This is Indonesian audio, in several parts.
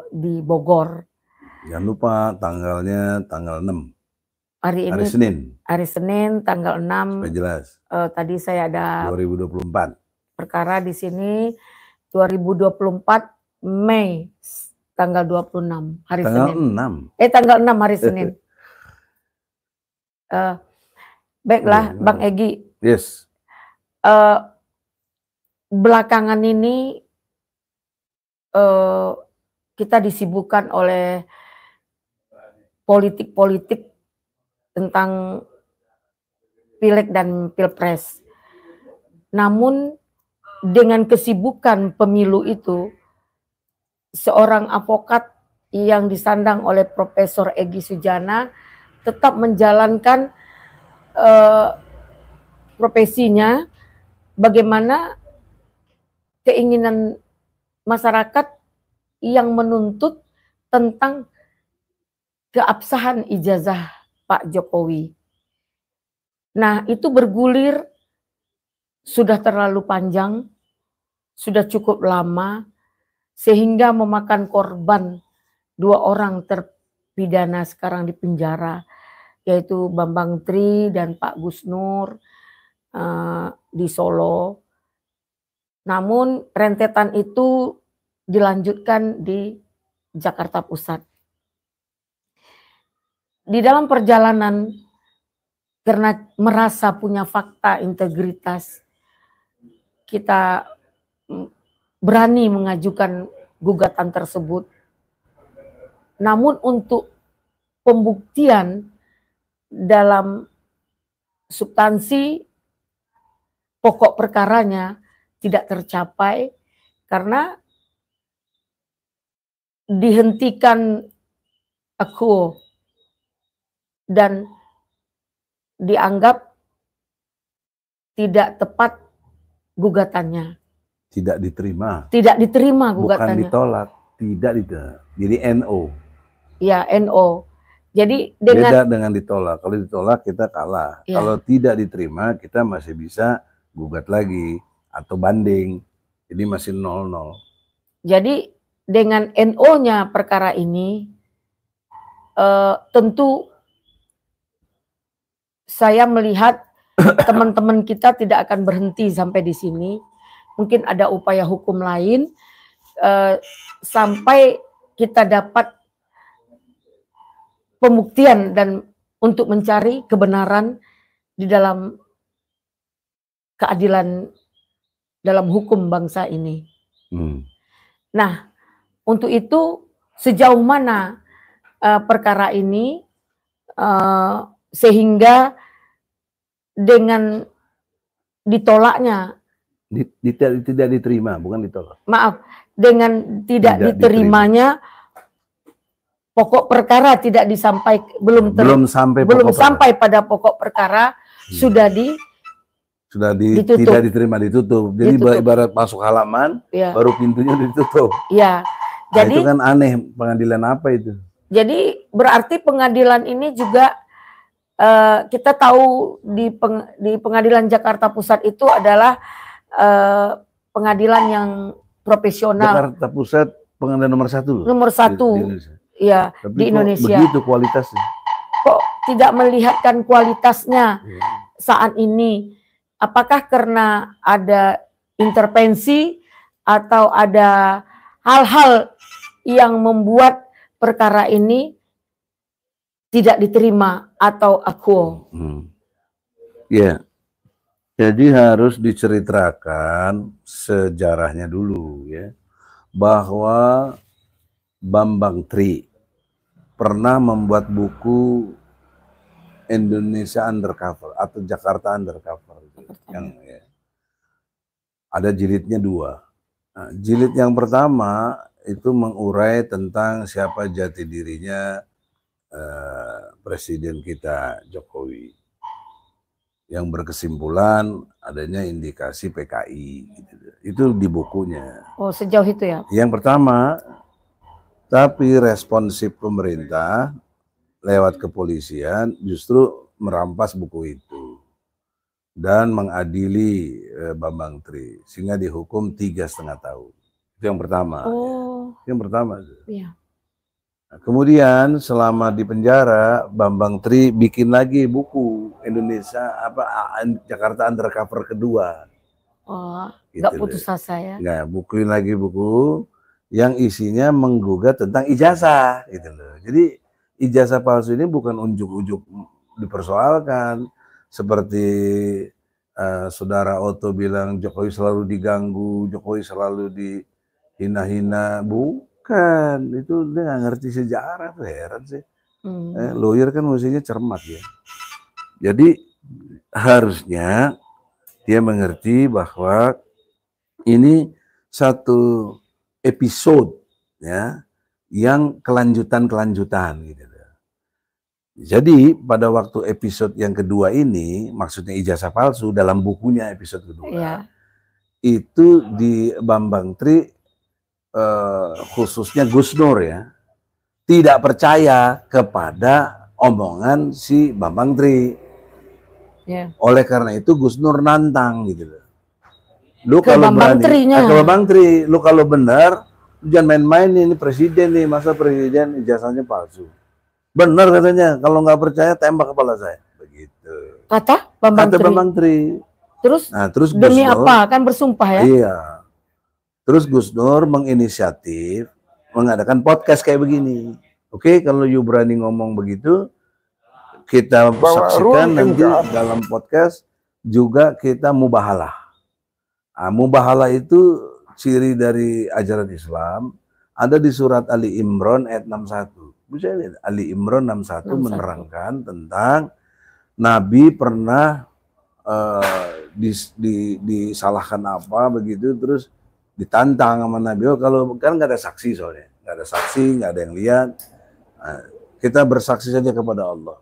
di Bogor. Jangan lupa tanggalnya tanggal 6. Hari ini hari Senin tanggal 6. Supaya jelas. Tadi saya ada 2024. Perkara di sini 2024 Mei tanggal 26 hari tanggal Senin. 6. Tanggal 6 hari Senin. Baiklah, Bang Egy. Yes. Belakangan ini kita disibukkan oleh politik-politik tentang pileg dan pilpres. Namun dengan kesibukan pemilu itu, seorang advokat yang disandang oleh Profesor Egy Sujana tetap menjalankan profesinya, bagaimana keinginan masyarakat yang menuntut tentang keabsahan ijazah Pak Jokowi. Nah, itu bergulir sudah terlalu panjang, sudah cukup lama, sehingga memakan korban 2 orang terpidana sekarang di penjara, yaitu Bambang Tri dan Pak Gus Nur di Solo. Namun rentetan itu dilanjutkan di Jakarta Pusat. Di dalam perjalanan, karena merasa punya fakta integritas, kita berani mengajukan gugatan tersebut. Namun untuk pembuktian dalam substansi pokok perkaranya tidak tercapai karena dihentikan akuo dan dianggap tidak tepat gugatannya. Tidak diterima. Tidak diterima gugatannya. Bukan ditolak, tidak diterima. Jadi NO. Ya, NO. Jadi beda dengan ditolak. Kalau ditolak kita kalah. Ya. Kalau tidak diterima kita masih bisa gugat lagi atau banding. Jadi masih 0-0. Jadi dengan NO-nya perkara ini tentu saya melihat teman-teman kita tidak akan berhenti sampai di sini. Mungkin ada upaya hukum lain sampai kita dapat pembuktian dan untuk mencari kebenaran di dalam keadilan dalam hukum bangsa ini. Nah, untuk itu sejauh mana perkara ini sehingga dengan ditolaknya tidak diterima, bukan ditolak. Maaf, dengan tidak diterimanya pokok perkara tidak disampaikan, belum sampai pada pokok perkara sudah ditutup. Tidak diterima, ditutup. Jadi ibarat masuk halaman, baru pintunya ditutup. Iya. Jadi itu kan aneh, pengadilan apa itu? Jadi berarti pengadilan ini juga kita tahu di pengadilan Jakarta Pusat itu adalah pengadilan yang profesional. Jakarta Pusat pengadilan nomor 1. Nomor 1. Iya, di Indonesia. Begitu kualitasnya. Kok tidak melihatkan kualitasnya saat ini? Apakah karena ada intervensi atau ada hal-hal yang membuat perkara ini tidak diterima atau akuo? Ya, jadi harus diceritakan sejarahnya dulu ya, bahwa Bambang Tri pernah membuat buku Indonesia Undercover atau Jakarta Undercover, yang ya, ada jilidnya 2. Nah, jilid yang pertama itu mengurai tentang siapa jati dirinya Presiden kita Jokowi, yang berkesimpulan adanya indikasi PKI gitu. Itu di bukunya. Oh, sejauh itu ya? Yang pertama, tapi responsif pemerintah lewat kepolisian justru merampas buku itu dan mengadili Bambang Tri sehingga dihukum 3,5 tahun. Itu yang pertama. Oh. Yang pertama. Iya. Nah, kemudian selama di penjara, Bambang Tri bikin lagi buku Indonesia Jakarta Undercover kedua. Oh, Gitu nggak loh. putus asa ya. Nggak, bukuin lagi buku yang isinya menggugat tentang ijazah gitu loh. Jadi ijazah palsu ini bukan unjuk-unjuk dipersoalkan seperti saudara Otto bilang Jokowi selalu diganggu, Jokowi selalu dihina-hina. Bukan, itu dia nggak ngerti sejarah, heran sih. Lawyer kan mestinya cermat ya. Jadi harusnya dia mengerti bahwa ini satu episode ya yang kelanjutan gitu. Jadi pada waktu episode yang kedua ini, maksudnya ijazah palsu dalam bukunya episode kedua, itu di Bambang Tri khususnya Gus Nur ya, tidak percaya kepada omongan si Bambang Tri. Oleh karena itu Gus Nur nantang gitu loh. Lu kalau berani, ke Bambang Tri, lu kalau benar, jangan main-main ini presiden nih, masa presiden ijazahnya palsu. Benar katanya, kalau nggak percaya tembak kepala saya. Begitu. Kata Bambang Tri. Terus, nah, terus demi Gus Nur, apa? Kan bersumpah ya? Iya. Terus Gus Nur menginisiatif mengadakan podcast kayak begini. Oke, kalau you berani ngomong begitu, kita saksikan nanti dalam podcast juga kita mubahalah. Nah, mubahalah itu ciri dari ajaran Islam. Ada di surat Ali Imran ayat 61. Bisa lihat Ali Imran 61 menerangkan tentang Nabi pernah disalahkan apa begitu, terus ditantang sama Nabi. Oh, kalau kan nggak ada saksi soalnya, nggak ada saksi, nggak ada yang lihat. Nah, kita bersaksi saja kepada Allah.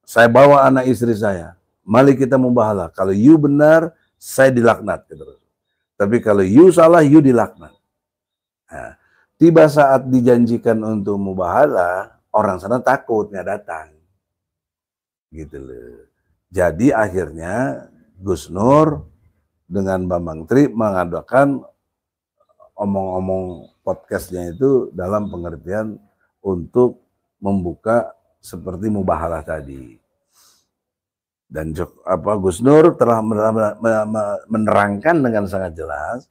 Saya bawa anak istri saya, mari kita mubahalah. Kalau you benar, saya dilaknat. Gitu. Tapi kalau you salah, you dilaknat. Nah, tiba saat dijanjikan untuk mubahalah, orang sana takut nggak datang, gitu loh. Jadi akhirnya Gus Nur dengan Bambang Tri mengadakan omong-omong podcastnya itu dalam pengertian untuk membuka seperti mubahalah tadi. Dan Gus Nur telah menerangkan dengan sangat jelas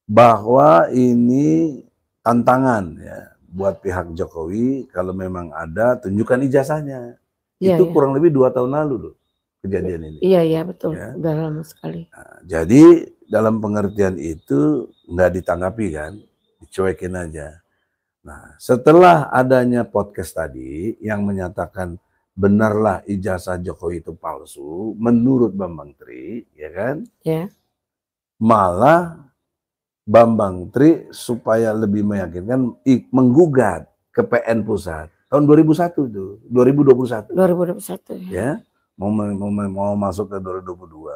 bahwa ini tantangan ya buat pihak Jokowi, kalau memang ada tunjukkan ijazahnya. Itu kurang lebih 2 tahun lalu loh kejadian ini. Iya betul, ya. Udah lama sekali. Nah, jadi dalam pengertian itu nggak ditanggapi kan, dicuekin aja. Nah, setelah adanya podcast tadi yang menyatakan benarlah ijazah Jokowi itu palsu menurut Bambang Tri, ya kan? Ya. Malah Bambang Tri supaya lebih meyakinkan menggugat ke PN Pusat tahun 2001 itu, 2021. 2021 ya. Mau masuk ke 2022.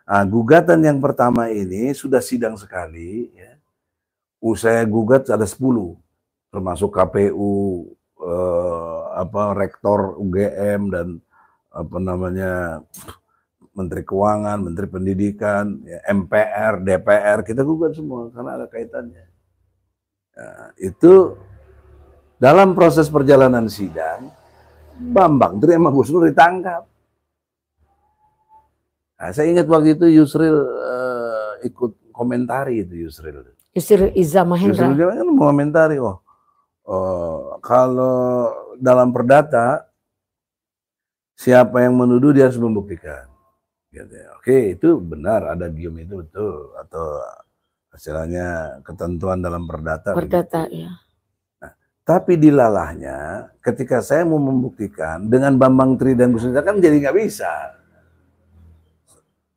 Nah, gugatan yang pertama ini sudah sidang sekali ya. Saya gugat ada 10 termasuk KPU, rektor UGM dan Menteri Keuangan, Menteri Pendidikan, ya, MPR, DPR, kita gugat semua karena ada kaitannya. Nah, itu dalam proses perjalanan sidang, Bambang Tri sama Gus Nur ditangkap. Nah, saya ingat waktu itu Yusril ikut komentari itu Yusril Iza Mahendra. Yusril kan mengomentari, kalau dalam perdata siapa yang menuduh dia harus membuktikan. Oke, itu benar, ada gium itu betul, atau istilahnya ketentuan dalam perdata. Perdata, ya. Nah, tapi dilalahnya, ketika saya mau membuktikan dengan Bambang Tri dan Gus Nur kan jadi nggak bisa.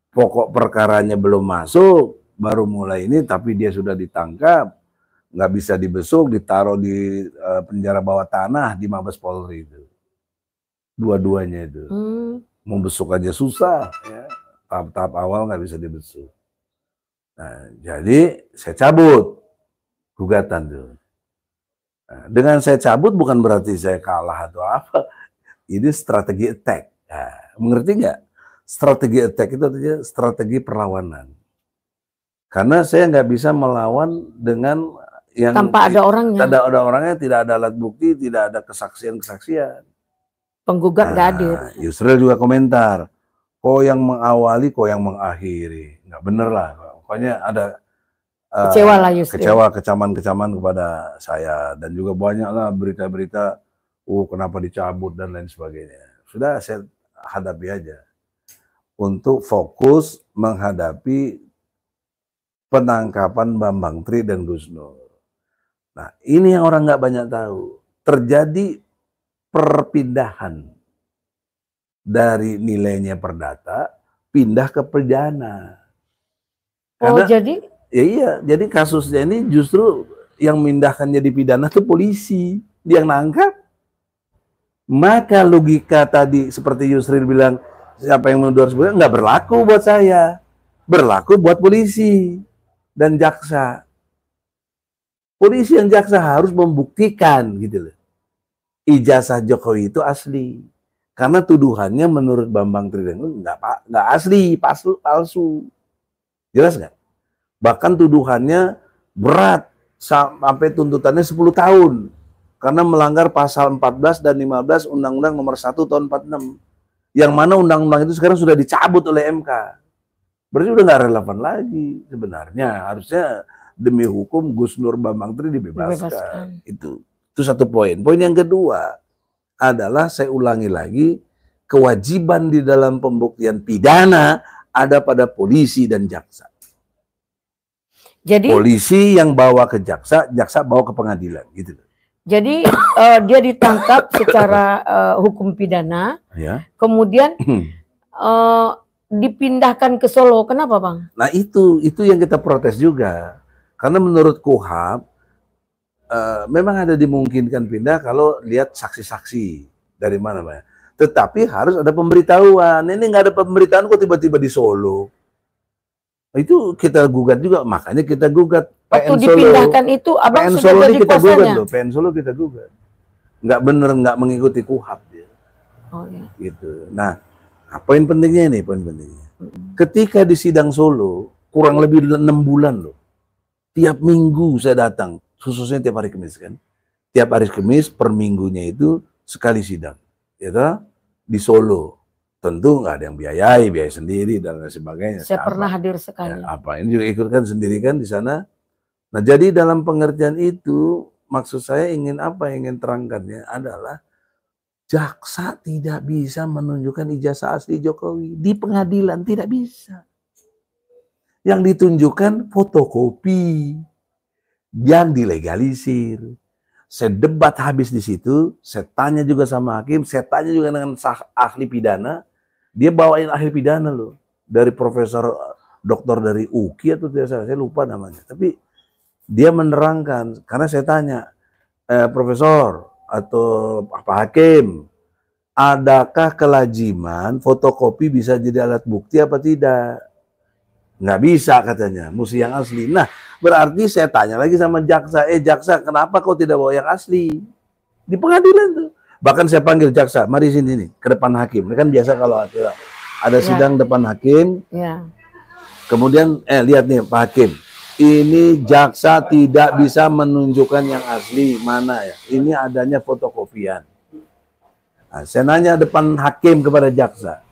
Pokok perkaranya belum masuk, baru mulai ini, tapi dia sudah ditangkap, nggak bisa dibesuk, ditaruh di penjara bawah tanah di Mabes Polri itu. Dua-duanya itu. Mau besuk aja susah, ya. Tahap-tahap awal nggak bisa dibesuk. Nah, jadi saya cabut gugatan tuh. Nah, dengan saya cabut bukan berarti saya kalah atau apa. Ini strategi attack. Nah, mengerti nggak? Strategi attack itu artinya strategi perlawanan. Karena saya nggak bisa melawan dengan yang tanpa ada orangnya. Tidak ada orangnya, tidak ada alat bukti, tidak ada kesaksian-kesaksian. Penggugat nggak hadir. Yusril juga komentar, kok yang mengawali, kok yang mengakhiri. Nggak bener lah. Pokoknya ada Kecewa lah Yusril. Kecewa, kecaman-kecaman kepada saya. Dan juga banyaklah berita-berita, kenapa dicabut dan lain sebagainya. Sudah saya hadapi aja. Untuk fokus menghadapi penangkapan Bambang Tri dan Gus Nur. Nah, ini yang orang nggak banyak tahu. Terjadi perpindahan dari nilainya perdata pindah ke pidana. Oh, jadi? Ya iya, jadi kasusnya ini justru yang memindahkan jadi pidana itu polisi, dia yang nangkap. Maka logika tadi seperti Yusril bilang, siapa yang menuduh sebenarnya nggak berlaku buat saya, berlaku buat polisi dan jaksa. Polisi dan jaksa harus membuktikan gitu loh. Ijazah Jokowi itu asli. Karena tuduhannya menurut Bambang Tri nggak asli, palsu. Jelas nggak? Bahkan tuduhannya berat, sampai tuntutannya 10 tahun. Karena melanggar pasal 14 dan 15 Undang-Undang nomor 1 tahun 46. Yang mana undang-undang itu sekarang sudah dicabut oleh MK. Berarti udah nggak relevan lagi sebenarnya. Harusnya demi hukum Gus Nur Bambang Tri dibebaskan. Itu satu poin. Poin yang kedua adalah, saya ulangi lagi, kewajiban di dalam pembuktian pidana ada pada polisi dan jaksa. Jadi polisi yang bawa ke jaksa, jaksa bawa ke pengadilan, gitu. Jadi dia ditangkap secara hukum pidana, ya. Kemudian dipindahkan ke Solo. Kenapa, Bang? Nah itu yang kita protes juga, karena menurut KUHP memang ada dimungkinkan pindah kalau lihat saksi-saksi dari mana, Pak. Tetapi harus ada pemberitahuan. Ini nggak ada pemberitahuan kok tiba-tiba di Solo. Itu kita gugat juga, makanya kita gugat. Waktu dipindahkan itu Abang PN sudah Solo jadi kita kuasanya. gugat loh, PN Solo kita gugat. Nggak bener, nggak mengikuti KUHP dia. Oh, ya. Gitu. Nah, poin pentingnya ini, poin pentingnya. Ketika di sidang Solo, kurang lebih 6 bulan loh. Tiap minggu saya datang, khususnya tiap hari Kamis kan. Tiap hari Kamis per minggunya itu sekali sidang. Gitu, di Solo. Tentu nggak ada yang biaya sendiri dan lain sebagainya. Saya pernah hadir sekali. Ya, ini juga ikutkan sendiri kan di sana. Nah, jadi dalam pengertian itu, maksud saya ingin terangkannya adalah jaksa tidak bisa menunjukkan ijazah asli Jokowi di pengadilan, tidak bisa. Yang ditunjukkan fotokopi yang dilegalisir. Saya debat habis di situ, saya tanya juga sama hakim, saya tanya juga dengan ahli pidana. Dia bawain ahli pidana loh, dari profesor doktor dari UKI atau tidak salah, saya lupa namanya. Tapi dia menerangkan, karena saya tanya, profesor atau apa hakim, adakah kelaziman fotokopi bisa jadi alat bukti apa tidak? Nggak bisa katanya, mesti yang asli. Nah, berarti saya tanya lagi sama jaksa, jaksa kenapa kau tidak bawa yang asli? Di pengadilan tuh. Bahkan saya panggil jaksa, mari sini nih, ke depan hakim. Ini kan biasa kalau ada sidang depan hakim. Ya. Kemudian, lihat nih Pak Hakim, ini jaksa tidak bisa menunjukkan yang asli, mana ya? Ini adanya fotokopian. Nah, saya nanya depan hakim kepada jaksa,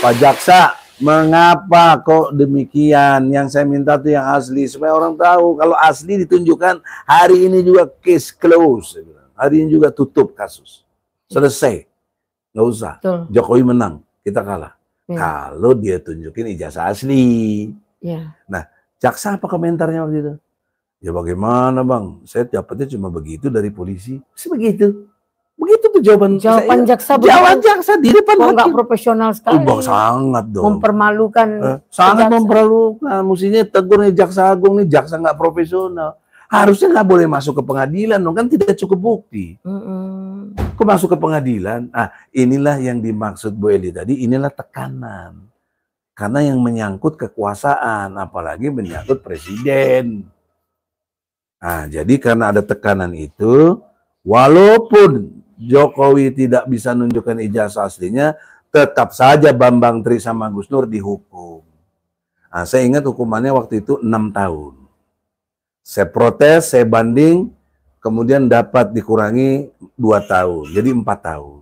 Pak Jaksa, mengapa kok demikian? Yang saya minta tuh yang asli, supaya orang tahu kalau asli ditunjukkan, hari ini juga case close. Hari ini juga tutup kasus. Selesai. Nggak usah. Betul. Jokowi menang, kita kalah. Ya. Kalau dia tunjukin ijazah asli. Ya. Nah, jaksa apa komentarnya waktu itu? Ya bagaimana Bang? Saya dapatnya cuma begitu dari polisi. Begitu. Begitu tuh jawaban jaksa. Jawaban jaksa di depan hakim. Nggak profesional sekali. Sangat dong. Mempermalukan. Sangat mempermalukan. Mestinya tegur nih jaksa agung nih, jaksa nggak profesional. Harusnya nggak boleh masuk ke pengadilan dong, kan tidak cukup bukti. Kok masuk ke pengadilan? Ah, inilah yang dimaksud Bu Eli tadi, inilah tekanan. Karena yang menyangkut kekuasaan, apalagi menyangkut presiden. Nah, jadi karena ada tekanan itu, walaupun Jokowi tidak bisa nunjukkan ijazah aslinya, tetap saja Bambang Tri sama Gus Nur dihukum. Nah, saya ingat hukumannya waktu itu 6 tahun. Saya protes, saya banding, kemudian dapat dikurangi 2 tahun, jadi 4 tahun.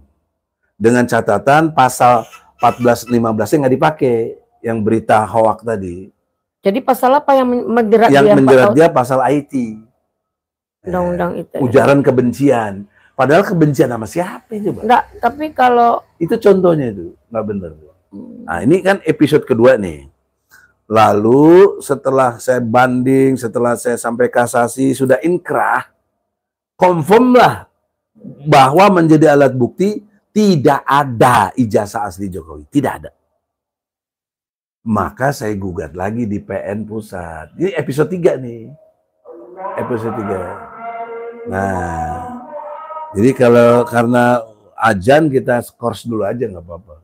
Dengan catatan pasal 14-15-nya nggak dipakai, yang berita hoak tadi. Jadi pasal apa yang menjerat Yang dia? menjerat dia pasal IT. Undang-undang itu. Ujaran kebencian. Padahal kebencian sama siapa coba? Enggak, tapi kalau itu contohnya itu nggak benar. Nah ini kan episode kedua nih. Lalu setelah saya banding, setelah saya sampai kasasi, sudah inkrah, confirm lah bahwa menjadi alat bukti tidak ada ijazah asli Jokowi, tidak ada. Maka saya gugat lagi di PN Pusat. Ini episode 3 nih. Episode 3. Nah, jadi kalau karena ajan kita skors dulu aja nggak apa-apa.